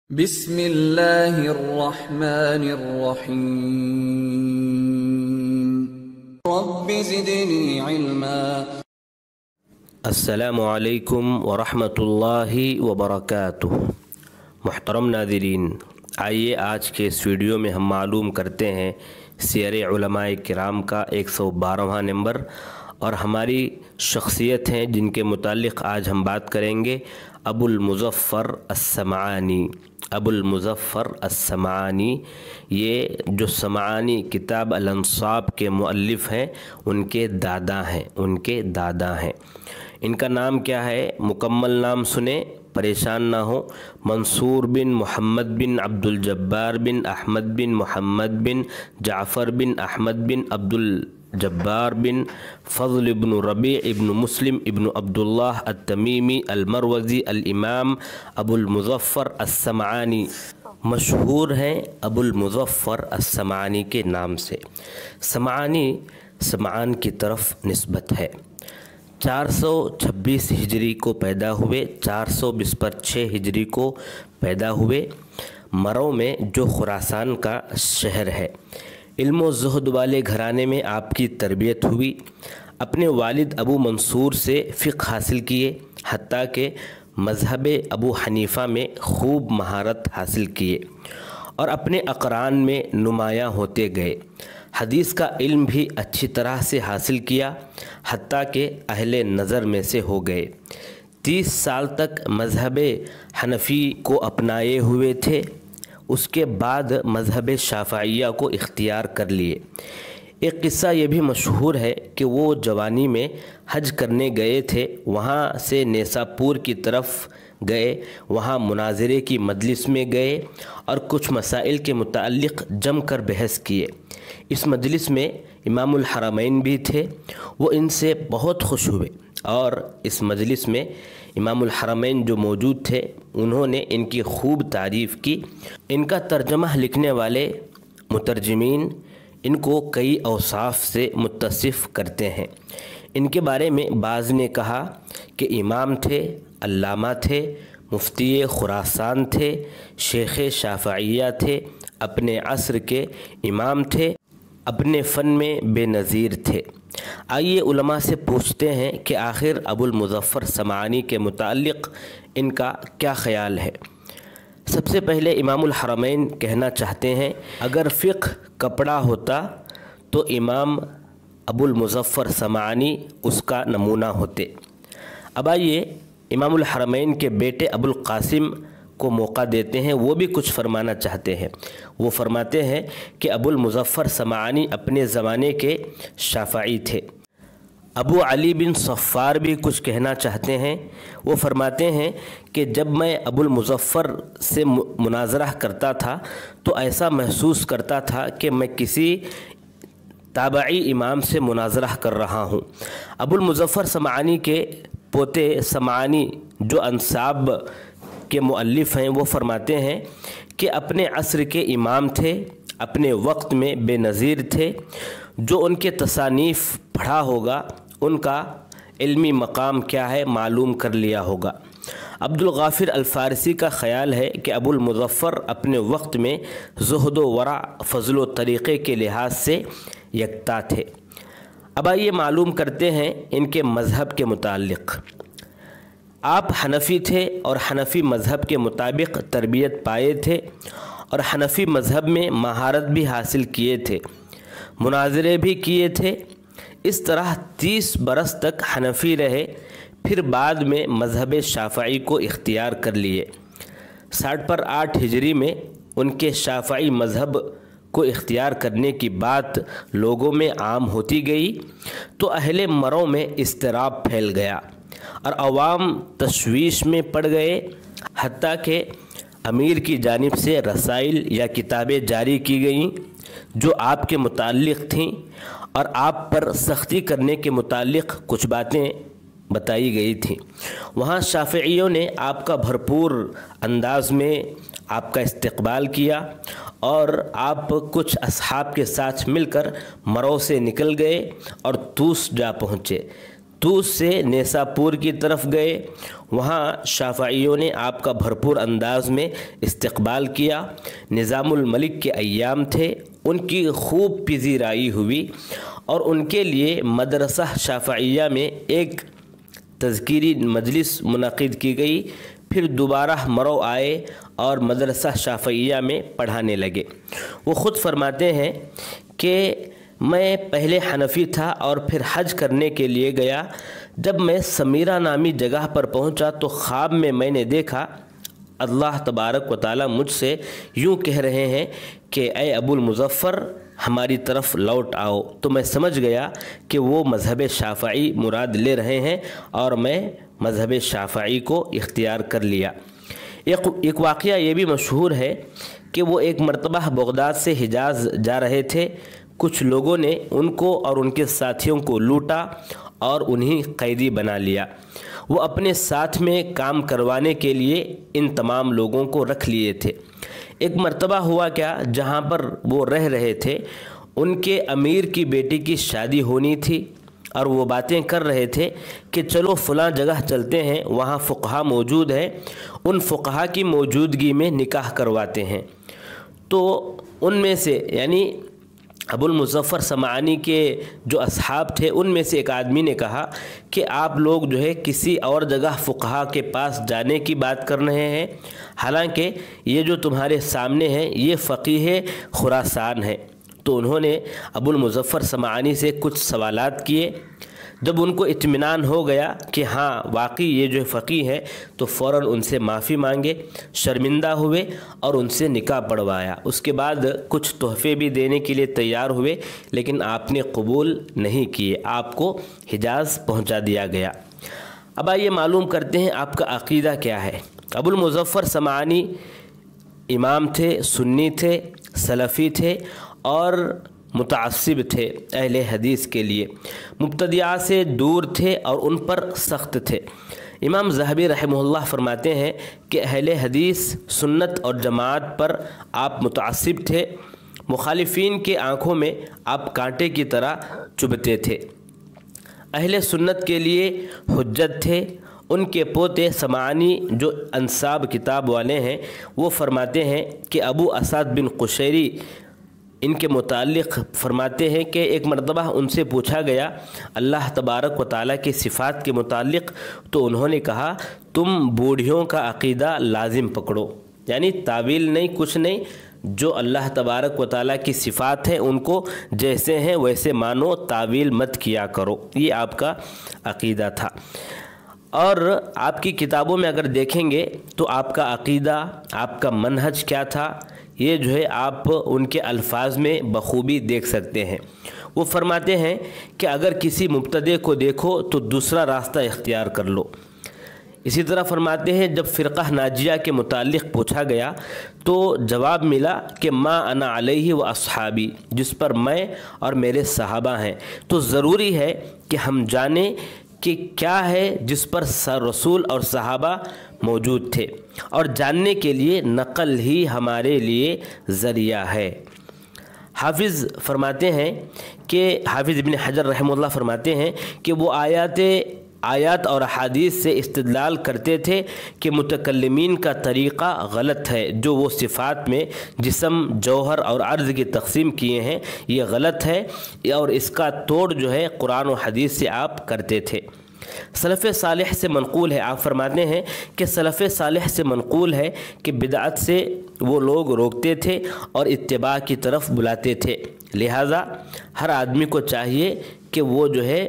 بسم اللہ الرحمن الرحیم رب زدنی علما۔ السلام علیکم ورحمۃ اللہ وبرکاتہ۔ محترم ناظرین، آئیے آج کے اس ویڈیو میں ہم معلوم کرتے ہیں سیر علماء کرام کا 112واں نمبر، اور ہماری شخصیت ہیں جن کے متعلق آج ہم بات کریں گے، ابو المظفر السمعانی۔ ابو المظفر السمعانی، یہ جو سمعانی کتاب الانصاب کے مؤلف ہیں ان کے دادا ہیں۔ ان کا نام کیا ہے؟ مکمل نام سنیں، پریشان نہ ہو۔ منصور بن محمد بن عبد الجبار بن احمد بن محمد بن جعفر بن احمد بن عبد الجبار بن فضل ابن ربیع ابن مسلم ابن عبداللہ التمیمی المروزی الامام ابو المظفر السمعانی، مشہور ہیں ابو المظفر السمعانی کے نام سے۔ سمعانی سمعان کی طرف نسبت ہے۔ 426 ہجری کو پیدا ہوئے، 426 ہجری کو پیدا ہوئے مرو میں، جو خراسان کا شہر ہے۔ علم و زہد والے گھرانے میں آپ کی تربیت ہوئی۔ اپنے والد ابو منصور سے فقہ حاصل کیے، حتیٰ کہ مذہب ابو حنیفہ میں خوب مہارت حاصل کیے، اور اپنے اقران میں نمایاں ہوتے گئے۔ حدیث کا علم بھی اچھی طرح سے حاصل کیا، حتیٰ کہ اہل نظر میں سے ہو گئے۔ 30 سال تک مذہب حنفی کو اپنائے ہوئے تھے، اس کے بعد مذہب شافعیہ کو اختیار کر لیے۔ ایک قصہ یہ بھی مشہور ہے کہ وہ جوانی میں حج کرنے گئے تھے، وہاں سے نیساپور کی طرف گئے، وہاں مناظرے کی مجلس میں گئے اور کچھ مسائل کے متعلق جم کر بحث کیے۔ اس مجلس میں امام الحرمین بھی تھے، وہ ان سے بہت خوش ہوئے، اور اس مجلس میں امام الحرمین جو موجود تھے انہوں نے ان کی خوب تعریف کی۔ ان کا ترجمہ لکھنے والے مترجمین ان کو کئی اوصاف سے متصف کرتے ہیں۔ ان کے بارے میں بعض نے کہا کہ امام تھے، علامہ تھے، مفتی خراسان تھے، شیخ شافعیہ تھے، اپنے عصر کے امام تھے، اپنے فن میں بے نظیر تھے۔ آئیے علماء سے پوچھتے ہیں کہ آخر ابو المظفر سمعانی کے متعلق ان کا کیا خیال ہے۔ سب سے پہلے امام الحرمین کہنا چاہتے ہیں، اگر فقہ کپڑا ہوتا تو امام ابو المظفر سمعانی اس کا نمونہ ہوتے۔ اب آئیے امام الحرمین کے بیٹے ابو القاسم کو موقع دیتے ہیں، وہ بھی کچھ فرمانا چاہتے ہیں۔ وہ فرماتے ہیں کہ ابو المظفر سمعانی اپنے زمانے کے شافعی تھے۔ ابو علی بن صفار بھی کچھ کہنا چاہتے ہیں۔ وہ فرماتے ہیں کہ جب میں ابو المظفر سے مناظرہ کرتا تھا تو ایسا محسوس کرتا تھا کہ میں کسی تابعی امام سے مناظرہ کر رہا ہوں۔ ابو المظفر سمعانی کے پوتے سمعانی جو انصاب کے مؤلف ہیں، وہ فرماتے ہیں کہ اپنے عصر کے امام تھے، اپنے وقت میں بے نظیر تھے۔ جو ان کے تصانیف پڑھا ہوگا ان کا علمی مقام کیا ہے معلوم کر لیا ہوگا۔ عبد الغافر الفارسی کا خیال ہے کہ ابو المظفر اپنے وقت میں زہد و ورع، فضل و طریقے کے لحاظ سے یکتا تھے۔ اب آئیے معلوم کرتے ہیں ان کے مذہب کے متعلق۔ آپ حنفی تھے اور حنفی مذہب کے مطابق تربیت پائے تھے، اور حنفی مذہب میں مہارت بھی حاصل کیے تھے، مناظرے بھی کیے تھے۔ اس طرح 30 برس تک حنفی رہے، پھر بعد میں مذہب شافعی کو اختیار کر لیے۔ 60 ہجری میں ان کے شافعی مذہب کو اختیار کرنے کی بات لوگوں میں عام ہوتی گئی تو اہل مرو میں اضطراب پھیل گیا اور عوام تشویش میں پڑ گئے، حتیٰ کہ امیر کی جانب سے رسائل یا کتابیں جاری کی گئیں جو آپ کے متعلق تھیں، اور آپ پر سختی کرنے کے متعلق کچھ باتیں بتائی گئی تھیں۔ وہاں شافعیوں نے آپ کا بھرپور انداز میں آپ کا استقبال کیا، اور آپ کچھ اصحاب کے ساتھ مل کر مرو سے نکل گئے اور طوس جا پہنچے۔ طوس سے نیساپور کی طرف گئے۔ وہاں شافعیوں نے آپ کا بھرپور انداز میں استقبال کیا۔ نظام الملک کے ایام تھے، ان کی خوب پذیرائی ہوئی اور ان کے لیے مدرسہ شافعیہ میں ایک تذکیری مجلس منعقد کی گئی۔ پھر دوبارہ مرو آئے اور مدرسہ شافعیہ میں پڑھانے لگے۔ وہ خود فرماتے ہیں کہ میں پہلے حنفی تھا اور پھر حج کرنے کے لیے گیا۔ جب میں سمیرہ نامی جگہ پر پہنچا تو خواب میں نے دیکھا اللہ تبارک و تعالیٰ مجھ سے یوں کہہ رہے ہیں کہ اے ابو المظفر ہماری طرف لوٹ آؤ۔ تو میں سمجھ گیا کہ وہ مذہب شافعی مراد لے رہے ہیں اور میں مذہب شافعی کو اختیار کر لیا۔ ایک واقعہ یہ بھی مشہور ہے کہ وہ ایک مرتبہ بغداد سے حجاز جا رہے تھے۔ کچھ لوگوں نے ان کو اور ان کے ساتھیوں کو لوٹا اور انہیں قیدی بنا لیا۔ وہ اپنے ساتھ میں کام کروانے کے لیے ان تمام لوگوں کو رکھ لیے تھے۔ ایک مرتبہ ہوا کیا، جہاں پر وہ رہ رہے تھے ان کے امیر کی بیٹی کی شادی ہونی تھی اور وہ باتیں کر رہے تھے کہ چلو فلاں جگہ چلتے ہیں، وہاں فقہا موجود ہیں، ان فقہا کی موجودگی میں نکاح کرواتے ہیں۔ تو ان میں سے یعنی ابو المظفر سمعانی کے جو اصحاب تھے ان میں سے ایک آدمی نے کہا کہ آپ لوگ جو ہے کسی اور جگہ فقہا کے پاس جانے کی بات کر رہے ہیں، حالانکہ یہ جو تمہارے سامنے ہیں یہ فقیہ خراسان ہے۔ تو انہوں نے ابو المظفر سمعانی سے کچھ سوالات کیے۔ جب ان کو اطمینان ہو گیا کہ ہاں واقعی یہ جو فقیہ ہے تو فوراً ان سے معافی مانگے، شرمندہ ہوئے اور ان سے نکاح پڑھوایا۔ اس کے بعد کچھ تحفے بھی دینے کے لیے تیار ہوئے، لیکن آپ نے قبول نہیں کیے، آپ کو حجاز پہنچا دیا گیا۔ اب آئیے معلوم کرتے ہیں آپ کا عقیدہ کیا ہے۔ ابو المظفر سمعانی امام تھے، سنی تھے، سلفی تھے اور متعصب تھے اہل حدیث کے لیے، مبتدعہ سے دور تھے اور ان پر سخت تھے۔ امام ذہبی رحمہ اللہ فرماتے ہیں کہ اہل حدیث سنت اور جماعت پر آپ متعصب تھے، مخالفین کے آنکھوں میں آپ کانٹے کی طرح چبھتے تھے، اہل سنت کے لیے حجت تھے۔ ان کے پوتے سمعانی جو انساب کتاب والے ہیں وہ فرماتے ہیں کہ ابو اسد بن قشیری ان کے متعلق فرماتے ہیں کہ ایک مرتبہ ان سے پوچھا گیا اللہ تبارک و تعالیٰ کی صفات کے متعلق، تو انہوں نے کہا تم بوڑھیوں کا عقیدہ لازم پکڑو، یعنی تعویل نہیں، کچھ نہیں، جو اللہ تبارک و تعالیٰ کی صفات ہیں ان کو جیسے ہیں ویسے مانو، تعویل مت کیا کرو۔ یہ آپ کا عقیدہ تھا۔ اور آپ کی کتابوں میں اگر دیکھیں گے تو آپ کا عقیدہ، آپ کا منہج کیا تھا، یہ جو ہے آپ ان کے الفاظ میں بخوبی دیکھ سکتے ہیں۔ وہ فرماتے ہیں کہ اگر کسی مبتدع کو دیکھو تو دوسرا راستہ اختیار کر لو۔ اسی طرح فرماتے ہیں جب فرقہ ناجیہ کے متعلق پوچھا گیا تو جواب ملا کہ ما انا علیہ و اصحابی، جس پر میں اور میرے صحابہ ہیں۔ تو ضروری ہے کہ ہم جانیں کہ کیا ہے جس پر رسول اور صحابہ موجود تھے، اور جاننے کے لیے نقل ہی ہمارے لیے ذریعہ ہے۔ حافظ فرماتے ہیں کہ حافظ ابن حجر رحمہ اللہ فرماتے ہیں کہ وہ آیات اور احادیث سے استدلال کرتے تھے کہ متکلمین کا طریقہ غلط ہے، جو وہ صفات میں جسم، جوہر اور عرض کی تقسیم کیے ہیں یہ غلط ہے، اور اس کا توڑ جو ہے قرآن و حدیث سے آپ کرتے تھے۔ سلف صالح سے منقول ہے، آپ فرماتے ہیں کہ سلف صالح سے منقول ہے کہ بدعت سے وہ لوگ روکتے تھے اور اتباع کی طرف بلاتے تھے، لہٰذا ہر آدمی کو چاہیے کہ وہ جو ہے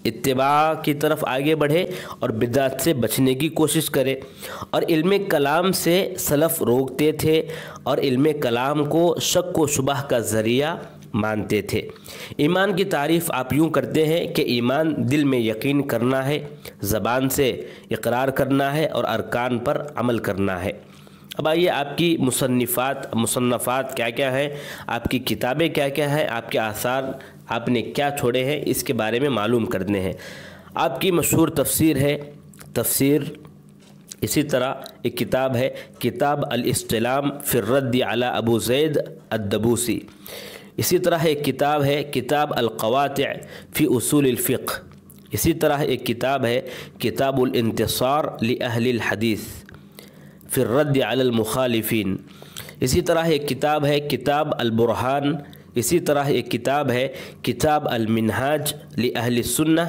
اتباع کی طرف آگے بڑھے اور بدعت سے بچنے کی کوشش کرے۔ اور علم کلام سے سلف روکتے تھے اور علم کلام کو شک و شبہ کا ذریعہ مانتے تھے۔ ایمان کی تعریف آپ یوں کرتے ہیں کہ ایمان دل میں یقین کرنا ہے، زبان سے اقرار کرنا ہے اور ارکان پر عمل کرنا ہے۔ اب آئیے آپ کی مصنفات کیا کیا ہیں، آپ کی کتابیں کیا کیا ہیں، آپ کے آثار آپ نے کیا چھوڑے ہیں، اس کے بارے میں معلوم کرنے ہیں۔ آپ کی مشہور تفسیر ہے تفسیر، اسی طرح ایک کتاب ہے کتاب الاستلام فی الرد علی ابو زید الدبوسی، اسی طرح ایک کتاب ہے کتاب القواطع فی اصول الفقہ، اسی طرح ایک کتاب ہے کتاب الانتصار لأہل الحدیث فی الرد علی المخالفین. اسی طرح ایک کتاب ہے کتاب البرہان. اسی طرح ایک کتاب ہے کتاب المنہاج لأہل السنہ.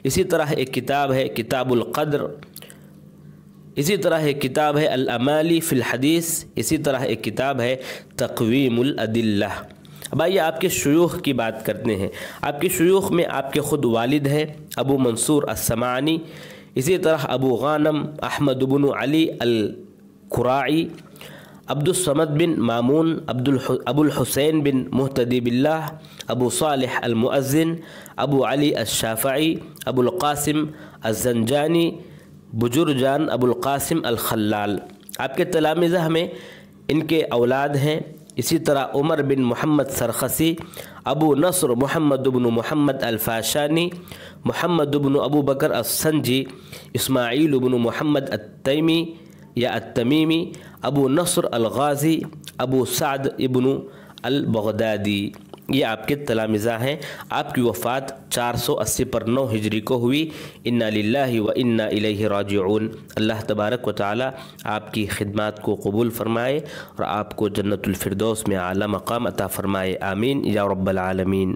اسی طرح ایک کتاب ہے کتاب القدر. اسی طرح ایک کتاب ہے الامالی فی الحدیث. اسی طرح ایک کتاب ہے تقویم الادلہ. اب آئیے آپ کے شیوخ کی بات کرتے ہیں. آپ کے شیوخ میں آپ کے خود والد ہیں ابو منصور السمعانی. اسی طرح ابو غانم احمد بن علی القراعی، عبد الصمد بن مامون، ابو الحسین بن مہتدی باللہ، ابو صالح المؤذن، ابو علی الشافعی، ابو القاسم الزنجانی، بجرجان ابو القاسم الخلال. آپ کے تلامذہ میں ان کے اولاد ہیں. اسی طرح عمر بن محمد سرخسی، ابو نصر محمد بن محمد الفاشانی، محمد بن ابو بکر السنجی، اسماعیل بن محمد التیمی یا التمیمی، ابو نصر الغازی، ابو سعد ابن البغدادی. یہ آپ کے تلامذہ ہیں. آپ کی وفات 480 پر 9 ہجری کو ہوئی. انا للہ و انا الیہ راجعون. اللہ تبارک و تعالی آپ کی خدمات کو قبول فرمائے اور آپ کو جنت الفردوس میں اعلیٰ مقام عطا فرمائے. آمین یا رب العالمین.